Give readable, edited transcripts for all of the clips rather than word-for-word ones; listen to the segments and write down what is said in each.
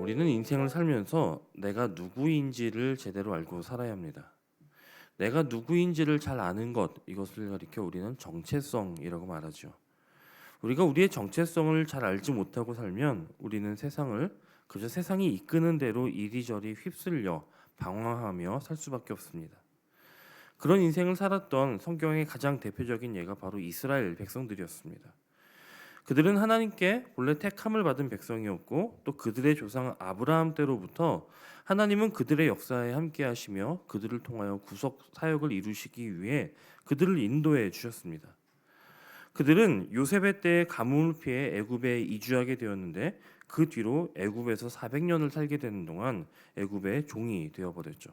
우리는 인생을 살면서 내가 누구인지를 제대로 알고 살아야 합니다. 내가 누구인지를 잘 아는 것, 이것을 가리켜 우리는 정체성이라고 말하죠. 우리가 우리의 정체성을 잘 알지 못하고 살면 우리는 세상을 그저 세상이 이끄는 대로 이리저리 휩쓸려 방황하며 살 수밖에 없습니다. 그런 인생을 살았던 성경의 가장 대표적인 예가 바로 이스라엘 백성들이었습니다. 그들은 하나님께 본래 택함을 받은 백성이었고 또 그들의 조상 아브라함 때로부터 하나님은 그들의 역사에 함께 하시며 그들을 통하여 구속 사역을 이루시기 위해 그들을 인도해 주셨습니다. 그들은 요셉의 때에 가뭄을 피해 애굽에 이주하게 되었는데 그 뒤로 애굽에서 400년을 살게 되는 동안 애굽의 종이 되어버렸죠.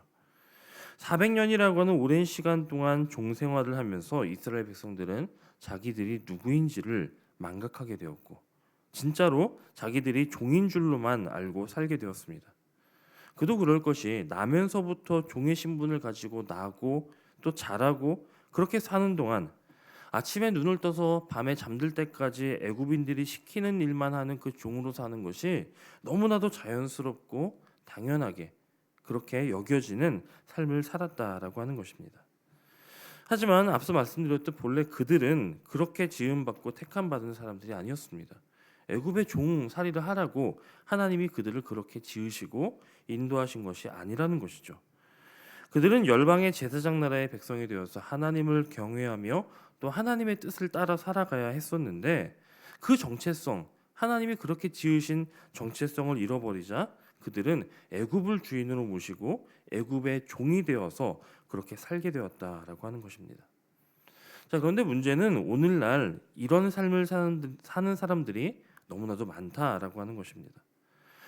400년이라고 하는 오랜 시간 동안 종 생활을 하면서 이스라엘 백성들은 자기들이 누구인지를 망각하게 되었고 진짜로 자기들이 종인 줄로만 알고 살게 되었습니다. 그도 그럴 것이 나면서부터 종의 신분을 가지고 나고 또 자라고 그렇게 사는 동안 아침에 눈을 떠서 밤에 잠들 때까지 애굽인들이 시키는 일만 하는 그 종으로 사는 것이 너무나도 자연스럽고 당연하게 그렇게 여겨지는 삶을 살았다라고 하는 것입니다. 하지만 앞서 말씀드렸듯 본래 그들은 그렇게 지음받고 택함받은 사람들이 아니었습니다. 애굽의 종살이를 하라고 하나님이 그들을 그렇게 지으시고 인도하신 것이 아니라는 것이죠. 그들은 열방의 제사장 나라의 백성이 되어서 하나님을 경외하며 또 하나님의 뜻을 따라 살아가야 했었는데 그 정체성, 하나님이 그렇게 지으신 정체성을 잃어버리자 그들은 애굽을 주인으로 모시고 애굽의 종이 되어서 그렇게 살게 되었다라고 하는 것입니다. 자, 그런데 문제는 오늘날 이런 삶을 사는 사람들이 너무나도 많다라고 하는 것입니다.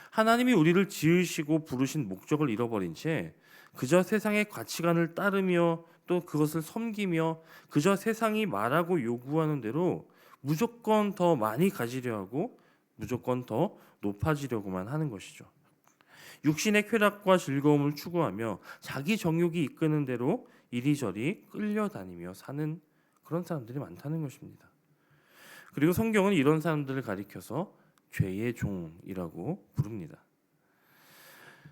하나님이 우리를 지으시고 부르신 목적을 잃어버린 채 그저 세상의 가치관을 따르며 또 그것을 섬기며 그저 세상이 말하고 요구하는 대로 무조건 더 많이 가지려 하고 무조건 더 높아지려고만 하는 것이죠. 육신의 쾌락과 즐거움을 추구하며 자기 정욕이 이끄는 대로 이리저리 끌려다니며 사는 그런 사람들이 많다는 것입니다. 그리고 성경은 이런 사람들을 가리켜서 죄의 종이라고 부릅니다.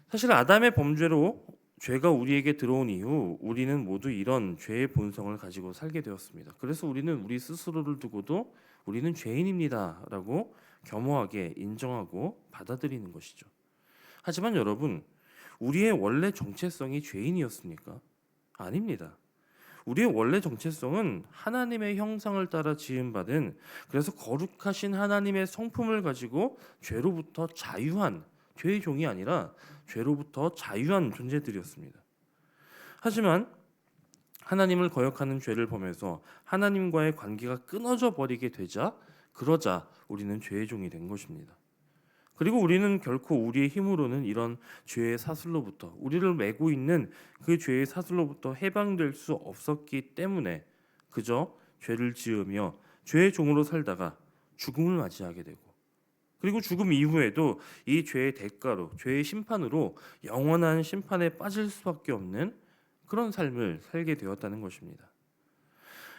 사실 아담의 범죄로 죄가 우리에게 들어온 이후 우리는 모두 이런 죄의 본성을 가지고 살게 되었습니다. 그래서 우리는 우리 스스로를 두고도 우리는 죄인입니다라고 겸허하게 인정하고 받아들이는 것이죠. 하지만 여러분, 우리의 원래 정체성이 죄인이었습니까? 아닙니다. 우리의 원래 정체성은 하나님의 형상을 따라 지음받은 그래서 거룩하신 하나님의 성품을 가지고 죄로부터 자유한 죄의 종이 아니라 죄로부터 자유한 존재들이었습니다. 하지만 하나님을 거역하는 죄를 범해서 하나님과의 관계가 끊어져 버리게 되자 그러자 우리는 죄의 종이 된 것입니다. 그리고 우리는 결코 우리의 힘으로는 이런 죄의 사슬로부터 우리를 메고 있는 그 죄의 사슬로부터 해방될 수 없었기 때문에 그저 죄를 지으며 죄의 종으로 살다가 죽음을 맞이하게 되고 그리고 죽음 이후에도 이 죄의 대가로 죄의 심판으로 영원한 심판에 빠질 수밖에 없는 그런 삶을 살게 되었다는 것입니다.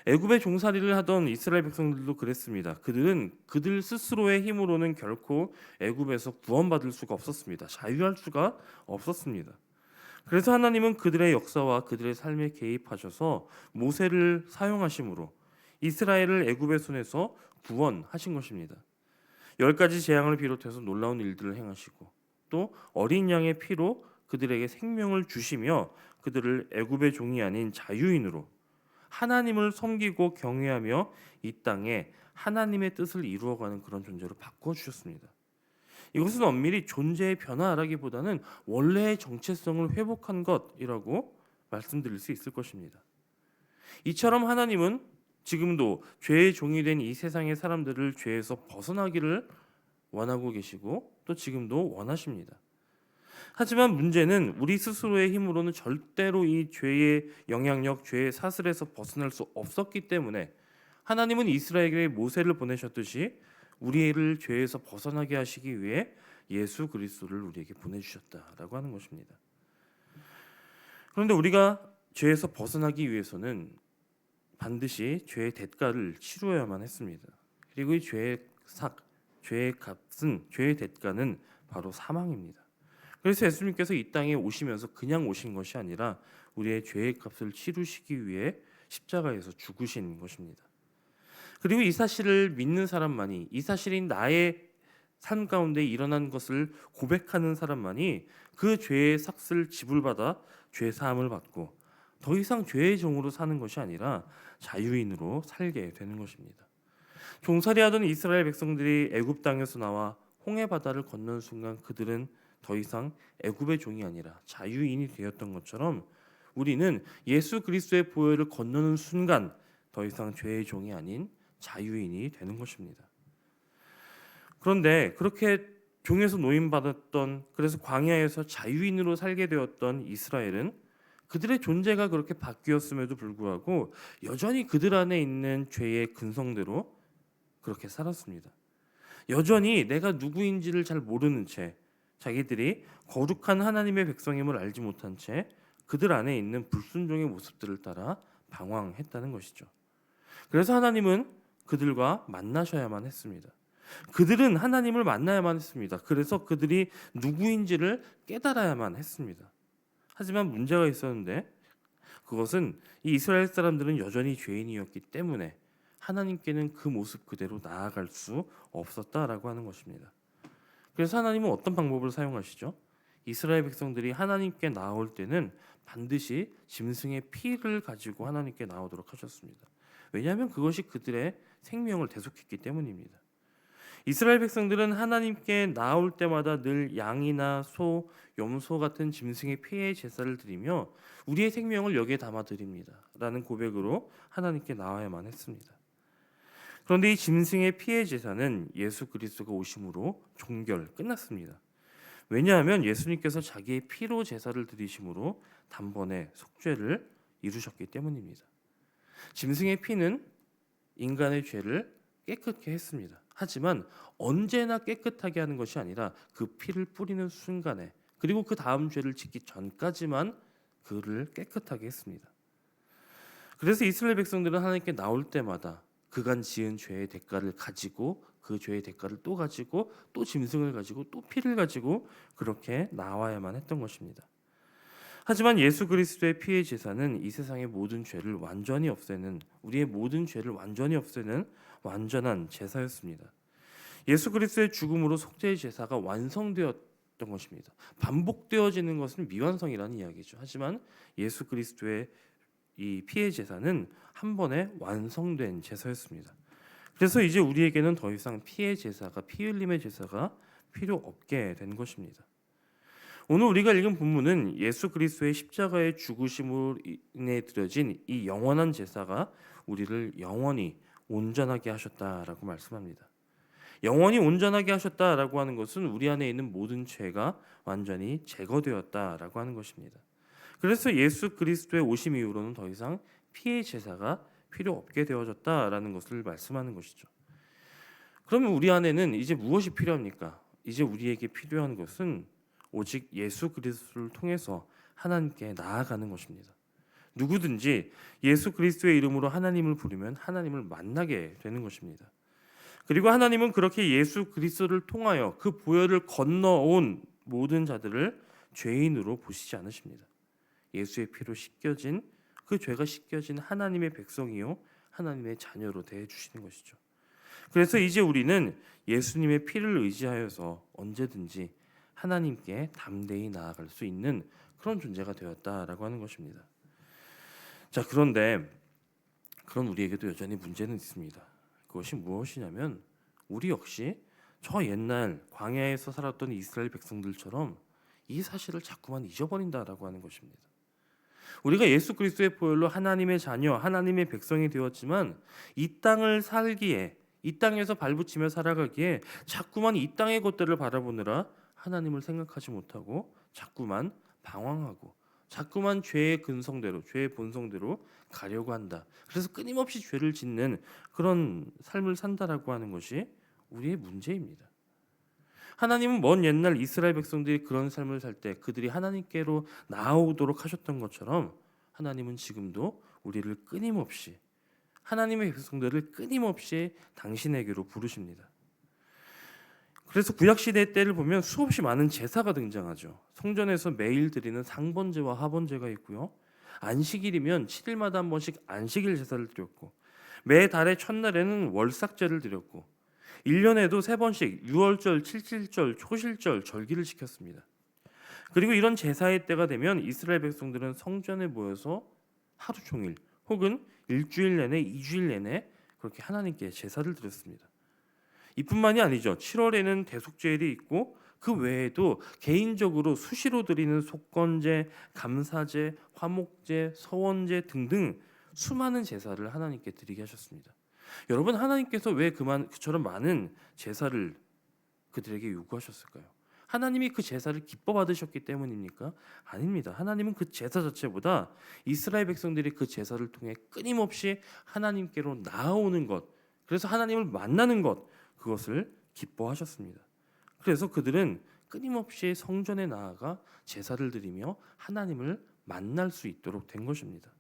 애굽의 종살이를 하던 이스라엘 백성들도 그랬습니다. 그들은 그들 스스로의 힘으로는 결코 애굽에서 구원받을 수가 없었습니다. 자유할 수가 없었습니다. 그래서 하나님은 그들의 역사와 그들의 삶에 개입하셔서 모세를 사용하심으로 이스라엘을 애굽의 손에서 구원하신 것입니다. 10가지 재앙을 비롯해서 놀라운 일들을 행하시고 또 어린 양의 피로 그들에게 생명을 주시며 그들을 애굽의 종이 아닌 자유인으로 하나님을 섬기고 경외하며 이 땅에 하나님의 뜻을 이루어가는 그런 존재로 바꿔주셨습니다. 이것은 엄밀히 존재의 변화라기보다는 원래의 정체성을 회복한 것이라고 말씀드릴 수 있을 것입니다. 이처럼 하나님은 지금도 죄의 종이 된 이 세상의 사람들을 죄에서 벗어나기를 원하고 계시고 또 지금도 원하십니다. 하지만 문제는 우리 스스로의 힘으로는 절대로 이 죄의 영향력, 죄의 사슬에서 벗어날 수 없었기 때문에 하나님은 이스라엘에게 모세를 보내셨듯이 우리를 죄에서 벗어나게 하시기 위해 예수 그리스도를 우리에게 보내주셨다라고 하는 것입니다. 그런데 우리가 죄에서 벗어나기 위해서는 반드시 죄의 대가를 치루어야만 했습니다. 그리고 이 죄의 값은 죄의 대가는 바로 사망입니다. 그래서 예수님께서 이 땅에 오시면서 그냥 오신 것이 아니라 우리의 죄의 값을 치르시기 위해 십자가에서 죽으신 것입니다. 그리고 이 사실을 믿는 사람만이, 이 사실이 나의 삶 가운데 일어난 것을 고백하는 사람만이 그 죄의 삭을 지불받아 죄 사함을 받고 더 이상 죄의 종으로 사는 것이 아니라 자유인으로 살게 되는 것입니다. 종살이하던 이스라엘 백성들이 애굽 땅에서 나와 홍해 바다를 건넌 순간 그들은 더 이상 애굽의 종이 아니라 자유인이 되었던 것처럼 우리는 예수 그리스도의 보혈을 건너는 순간 더 이상 죄의 종이 아닌 자유인이 되는 것입니다. 그런데 그렇게 종에서 노임받았던, 그래서 광야에서 자유인으로 살게 되었던 이스라엘은 그들의 존재가 그렇게 바뀌었음에도 불구하고 여전히 그들 안에 있는 죄의 근성대로 그렇게 살았습니다. 여전히 내가 누구인지를 잘 모르는 채, 자기들이 거룩한 하나님의 백성임을 알지 못한 채 그들 안에 있는 불순종의 모습들을 따라 방황했다는 것이죠. 그래서 하나님은 그들과 만나셔야만 했습니다. 그들은 하나님을 만나야만 했습니다. 그래서 그들이 누구인지를 깨달아야만 했습니다. 하지만 문제가 있었는데, 그것은 이 이스라엘 사람들은 여전히 죄인이었기 때문에 하나님께는 그 모습 그대로 나아갈 수 없었다라고 하는 것입니다. 그래서 하나님은 어떤 방법을 사용하시죠? 이스라엘 백성들이 하나님께 나올 때는 반드시 짐승의 피를 가지고 하나님께 나오도록 하셨습니다. 왜냐하면 그것이 그들의 생명을 대속했기 때문입니다. 이스라엘 백성들은 하나님께 나올 때마다 늘 양이나 소, 염소 같은 짐승의 피의 제사를 드리며 우리의 생명을 여기에 담아 드립니다 라는 고백으로 하나님께 나와야만 했습니다. 그런데 이 짐승의 피의 제사는 예수 그리스도가 오심으로 종결 끝났습니다. 왜냐하면 예수님께서 자기의 피로 제사를 드리심으로 단번에 속죄를 이루셨기 때문입니다. 짐승의 피는 인간의 죄를 깨끗게 했습니다. 하지만 언제나 깨끗하게 하는 것이 아니라 그 피를 뿌리는 순간에, 그리고 그 다음 죄를 짓기 전까지만 그를 깨끗하게 했습니다. 그래서 이스라엘 백성들은 하나님께 나올 때마다 그간 지은 죄의 대가를 가지고, 그 죄의 대가를 또 가지고, 또 짐승을 가지고, 또 피를 가지고 그렇게 나와야만 했던 것입니다. 하지만 예수 그리스도의 피의 제사는 이 세상의 모든 죄를 완전히 없애는, 우리의 모든 죄를 완전히 없애는 완전한 제사였습니다. 예수 그리스도의 죽음으로 속죄의 제사가 완성되었던 것입니다. 반복되어지는 것은 미완성이라는 이야기죠. 하지만 예수 그리스도의 이 피의 제사는 한 번에 완성된 제사였습니다. 그래서 이제 우리에게는 더 이상 피의 제사가, 피 흘림의 제사가 필요 없게 된 것입니다. 오늘 우리가 읽은 본문은 예수 그리스도의 십자가의 죽으심으로 인해 드려진 이 영원한 제사가 우리를 영원히 온전하게 하셨다라고 말씀합니다. 영원히 온전하게 하셨다라고 하는 것은 우리 안에 있는 모든 죄가 완전히 제거되었다라고 하는 것입니다. 그래서 예수 그리스도의 오심 이후로는 더 이상 피의 제사가 필요 없게 되어졌다라는 것을 말씀하는 것이죠. 그러면 우리 안에는 이제 무엇이 필요합니까? 이제 우리에게 필요한 것은 오직 예수 그리스도를 통해서 하나님께 나아가는 것입니다. 누구든지 예수 그리스도의 이름으로 하나님을 부르면 하나님을 만나게 되는 것입니다. 그리고 하나님은 그렇게 예수 그리스도를 통하여 그 보혈을 건너온 모든 자들을 죄인으로 보시지 않으십니다. 예수의 피로 씻겨진, 그 죄가 씻겨진 하나님의 백성이요 하나님의 자녀로 대해 주시는 것이죠. 그래서 이제 우리는 예수님의 피를 의지하여서 언제든지 하나님께 담대히 나아갈 수 있는 그런 존재가 되었다라고 하는 것입니다. 자, 그런데 그런 우리에게도 여전히 문제는 있습니다. 그것이 무엇이냐면 우리 역시 저 옛날 광야에서 살았던 이스라엘 백성들처럼 이 사실을 자꾸만 잊어버린다라고 하는 것입니다. 우리가 예수 그리스도의 보혈로 하나님의 자녀, 하나님의 백성이 되었지만 이 땅을 살기에, 이 땅에서 발붙이며 살아가기에 자꾸만 이 땅의 것들을 바라보느라 하나님을 생각하지 못하고 자꾸만 방황하고 자꾸만 죄의 근성대로, 죄의 본성대로 가려고 한다. 그래서 끊임없이 죄를 짓는 그런 삶을 산다라고 하는 것이 우리의 문제입니다. 하나님은 먼 옛날 이스라엘 백성들이 그런 삶을 살 때 그들이 하나님께로 나아오도록 하셨던 것처럼 하나님은 지금도 우리를 끊임없이, 하나님의 백성들을 끊임없이 당신에게로 부르십니다. 그래서 구약 시대 때를 보면 수없이 많은 제사가 등장하죠. 성전에서 매일 드리는 상번제와 하번제가 있고요. 안식일이면 7일마다 한 번씩 안식일 제사를 드렸고, 매 달의 첫날에는 월삭제를 드렸고, 1년에도 3번씩 유월절, 칠칠절, 초실절, 절기를 지켰습니다. 그리고 이런 제사의 때가 되면 이스라엘 백성들은 성전에 모여서 하루 종일 혹은 일주일 내내, 2주일 내내 그렇게 하나님께 제사를 드렸습니다. 이뿐만이 아니죠. 7월에는 대속죄일이 있고 그 외에도 개인적으로 수시로 드리는 속건제, 감사제, 화목제, 서원제 등등 수많은 제사를 하나님께 드리게 하셨습니다. 여러분, 하나님께서 왜 그처럼 많은 제사를 그들에게 요구하셨을까요? 하나님이 그 제사를 기뻐 받으셨기 때문입니까? 아닙니다. 하나님은 그 제사 자체보다 이스라엘 백성들이 그 제사를 통해 끊임없이 하나님께로 나아오는 것, 그래서 하나님을 만나는 것, 그것을 기뻐하셨습니다. 그래서 그들은 끊임없이 성전에 나아가 제사를 드리며 하나님을 만날 수 있도록 된 것입니다.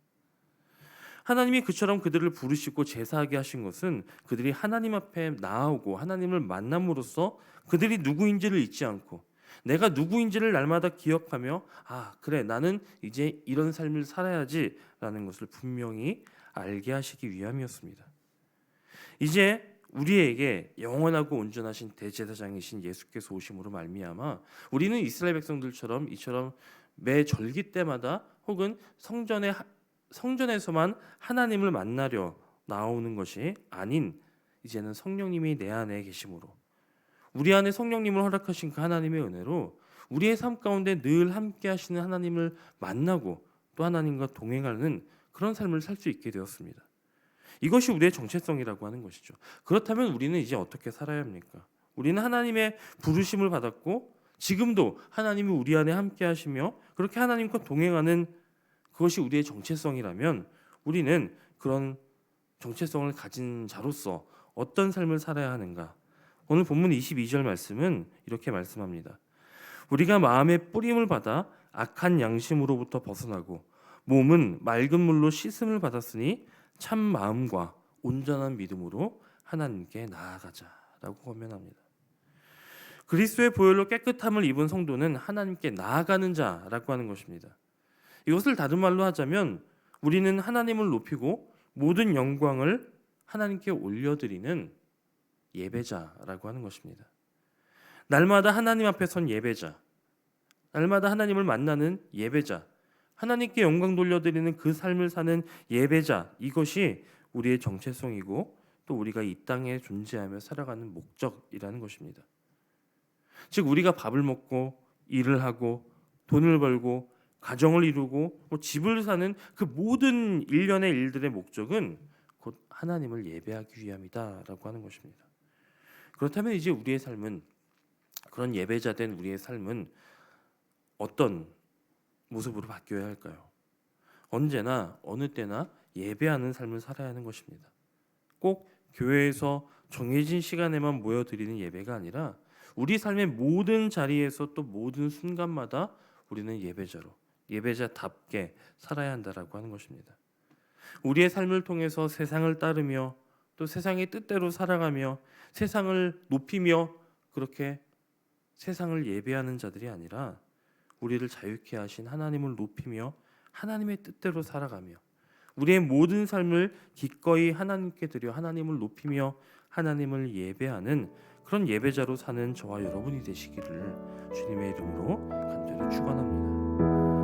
하나님이 그처럼 그들을 부르시고 제사하게 하신 것은 그들이 하나님 앞에 나아오고 하나님을 만남으로써 그들이 누구인지를 잊지 않고 내가 누구인지를 날마다 기억하며 그래, 나는 이제 이런 삶을 살아야지 라는 것을 분명히 알게 하시기 위함이었습니다. 이제 우리에게 영원하고 온전하신 대제사장이신 예수께서 오심으로 말미암아 우리는 이스라엘 백성들처럼 이처럼 매 절기 때마다 혹은 성전에서만 하나님을 만나려 나오는 것이 아닌, 이제는 성령님이 내 안에 계심으로 우리 안에 성령님을 허락하신 그 하나님의 은혜로 우리의 삶 가운데 늘 함께 하시는 하나님을 만나고 또 하나님과 동행하는 그런 삶을 살 수 있게 되었습니다. 이것이 우리의 정체성이라고 하는 것이죠. 그렇다면 우리는 이제 어떻게 살아야 합니까? 우리는 하나님의 부르심을 받았고 지금도 하나님이 우리 안에 함께 하시며 그렇게 하나님과 동행하는 그것이 우리의 정체성이라면 우리는 그런 정체성을 가진 자로서 어떤 삶을 살아야 하는가? 오늘 본문 22절 말씀은 이렇게 말씀합니다. 우리가 마음의 뿌림을 받아 악한 양심으로부터 벗어나고 몸은 맑은 물로 씻음을 받았으니 참 마음과 온전한 믿음으로 하나님께 나아가자라고 권면합니다. 그리스도의 보혈로 깨끗함을 입은 성도는 하나님께 나아가는 자라고 하는 것입니다. 이것을 다른 말로 하자면 우리는 하나님을 높이고 모든 영광을 하나님께 올려드리는 예배자라고 하는 것입니다. 날마다 하나님 앞에 선 예배자, 날마다 하나님을 만나는 예배자, 하나님께 영광 돌려드리는 그 삶을 사는 예배자, 이것이 우리의 정체성이고 또 우리가 이 땅에 존재하며 살아가는 목적이라는 것입니다. 즉 우리가 밥을 먹고 일을 하고 돈을 벌고 가정을 이루고 집을 사는 그 모든 일련의 일들의 목적은 곧 하나님을 예배하기 위함이다라고 하는 것입니다. 그렇다면 이제 우리의 삶은, 그런 예배자된 우리의 삶은 어떤 모습으로 바뀌어야 할까요? 언제나 어느 때나 예배하는 삶을 살아야 하는 것입니다. 꼭 교회에서 정해진 시간에만 모여드리는 예배가 아니라 우리 삶의 모든 자리에서 또 모든 순간마다 우리는 예배자답게 살아야 한다라고 하는 것입니다. 우리의 삶을 통해서 세상을 따르며 또 세상의 뜻대로 살아가며 세상을 높이며 그렇게 세상을 예배하는 자들이 아니라 우리를 자유케 하신 하나님을 높이며 하나님의 뜻대로 살아가며 우리의 모든 삶을 기꺼이 하나님께 드려 하나님을 높이며 하나님을 예배하는 그런 예배자로 사는 저와 여러분이 되시기를 주님의 이름으로 간절히 축원합니다.